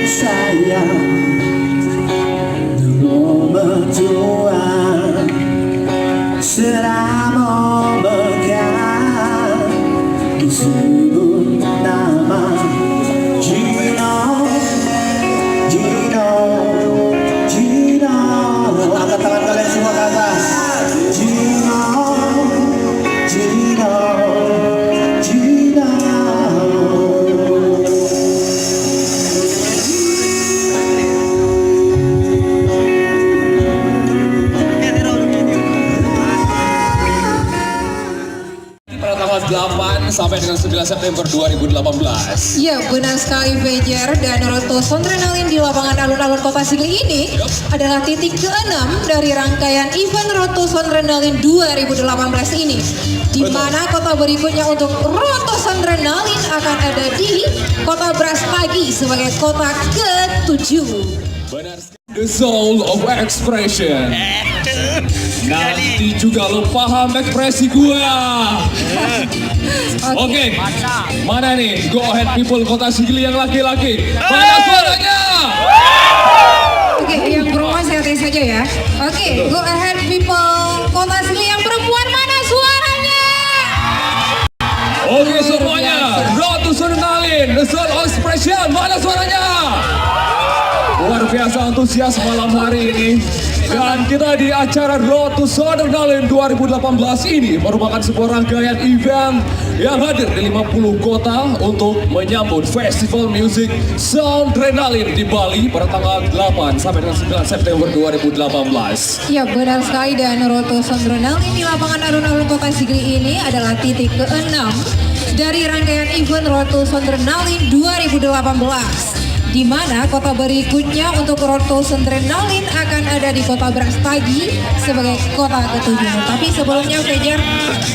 sayang nomor tua selama memegang disebut nama Gino, Gino, Gino. Angkat tangan kalian semua ke atas. Gino, Gino, Gino. Pada tanggal 8 sampai dengan 9 September 2018. Ya, benar sekali Fajar. Dan Roto Sondrenalin di lapangan alun-alun Kota Sigli ini adalah titik ke-6 dari rangkaian event Roto Sondrenalin 2018 ini. Di mana kota berikutnya untuk Roto Sondrenalin akan ada di Kota Brastagi sebagai kota ke-7. Benar sekali. The soul of expression. Nanti juga lo paham ekspresi gua. Oke. Mana nih? Go ahead people Kota Sigli yang laki-laki. Mana suaranya? Oke, yang perempuan santai saja ya. Oke, go ahead people Kota Sigli yang perempuan, mana suaranya? Oke semuanya. Roto Sondrenalin, the soul of expression. Mana suaranya? Luar biasa antusias malam hari ini. Dan kita di acara Roto Sondrenalin 2018 ini merupakan sebuah rangkaian event yang hadir di 50 kota untuk menyambut Festival Music Sondrenalin di Bali pada tanggal 8 sampai dengan 9 September 2018. Ya, benar sekali. Dan Roto Sondrenalin di lapangan alun-alun Kota Sigli ini adalah titik ke-6 dari rangkaian event Roto Sondrenalin 2018. Di mana kota berikutnya untuk Roto Sondrenalin akan ada di Kota Brastagi sebagai kota ke-7. Tapi sebelumnya Fajar,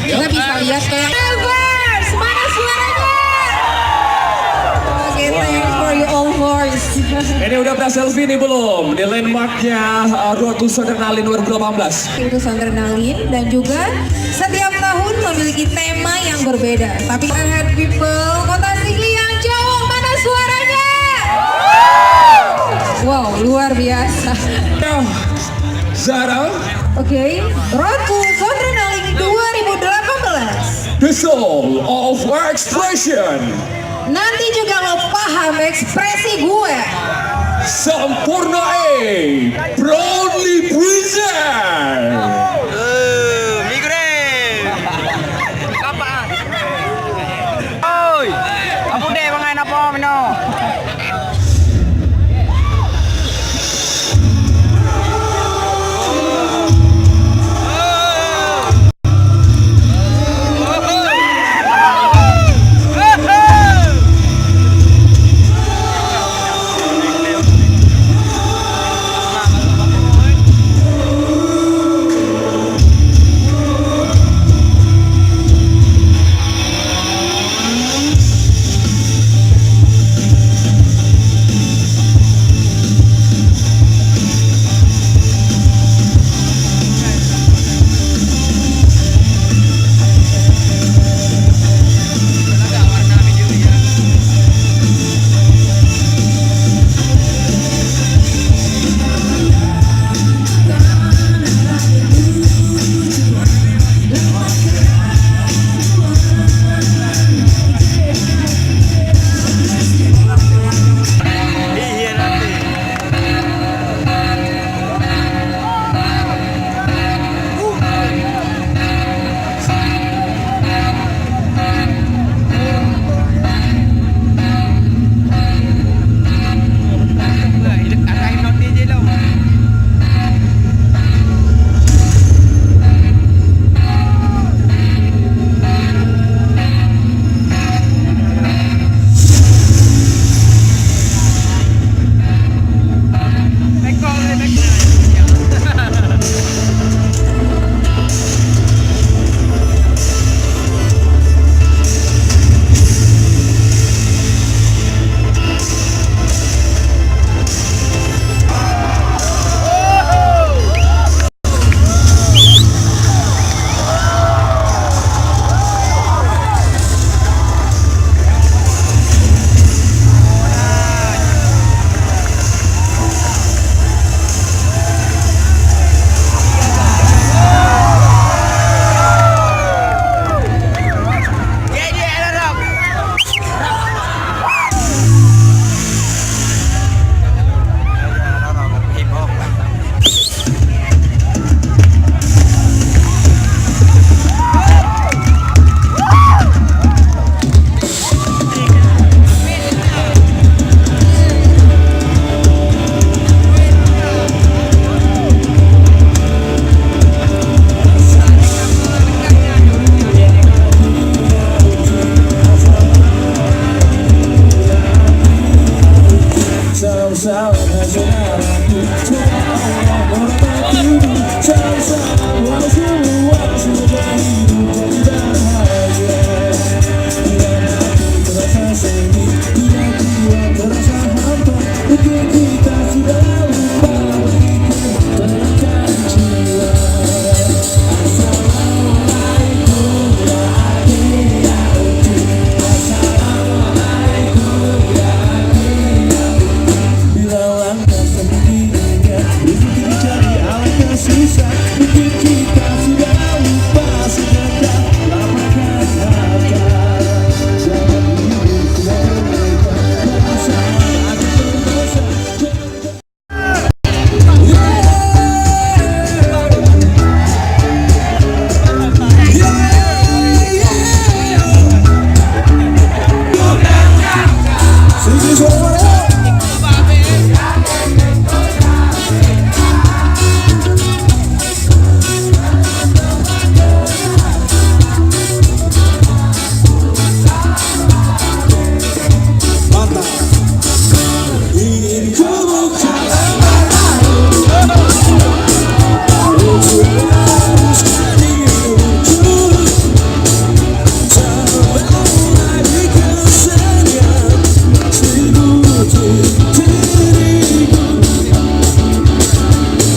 kita bisa lihat kayak Evers, mana suaranya? Oke, thanks for your all voice. Ini udah pernah selfie nih belum? Di landmarknya Roto Sondrenalin 2018. Itu Sondrenalin dan juga setiap tahun memiliki tema yang berbeda. Tapi ahead people Kota Sigli yang jauh, mana suaranya? Wow, luar biasa. Zara, Oke, Roto Sondrenalin 2018. the soul of expression. Nanti juga lo paham ekspresi gue. Sampurna E proudly present. Oi, apa deh mangain apa mino? Salah saudaraku, menghormatimu, sama-sama semua sudah hidup dan bahagia. Bila hati terasa sedih, bila jiwa terasa hampa, mungkin kita sudah lupa begitu terangkan jiwa. Assalamualaikum ya akhi ya uti. Assalamualaikum ya akhi ya uti. Bila langkah sendirinya, rezeki dicari alangkah susah. Mungkin kita sudah lupa sedekah, lapangkan harta. Jangan hidup dengan mereka, merasa aku berdosa. Sini suara. Mantap. Ingin ku buka untuk haruskan hidupku. Tak mau lagi kesannya sebutin diriku.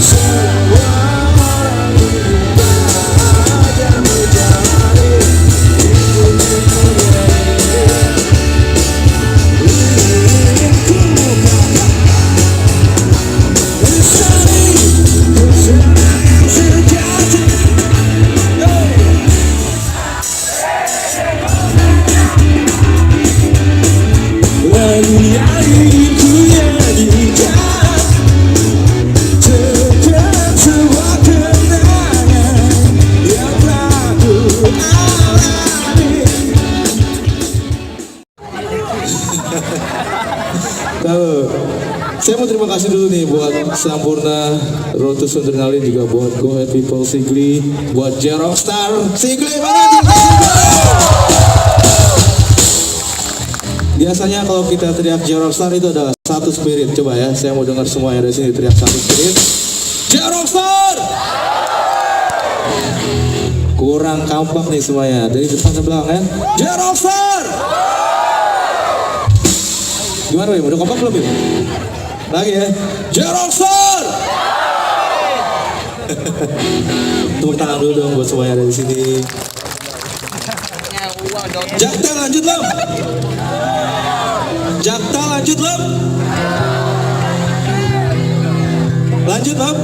Semua orang bahagia menjalani hidup ingin ku buka bersani bersama sejati. Lagu yang ingin ku nyanyikan tekan sebuah kenangan yang telah ku alami. Lalu, saya mau terima kasih dulu nih buat Sampurna, Road to Sondrenalin, juga buat Go Ahead People Sigli, buat J-Rockstar Sigli, mana biasanya kalau kita teriak J-Rockstar itu adalah satu spirit. Coba ya, saya mau dengar semua yang ada di sini teriak satu spirit. J-Rockstar! Kurang kompak nih semuanya, dari depan ke belakang kan? J-Rockstar! Gimana Bim? Udah kompak belum Bim? Lagi ya? J-Rockstar! Tepuk tangan dulu dong buat semuanya ada di sini. Jakta lanjut Lam. Jakta lanjut Lam. Lanjut Lam.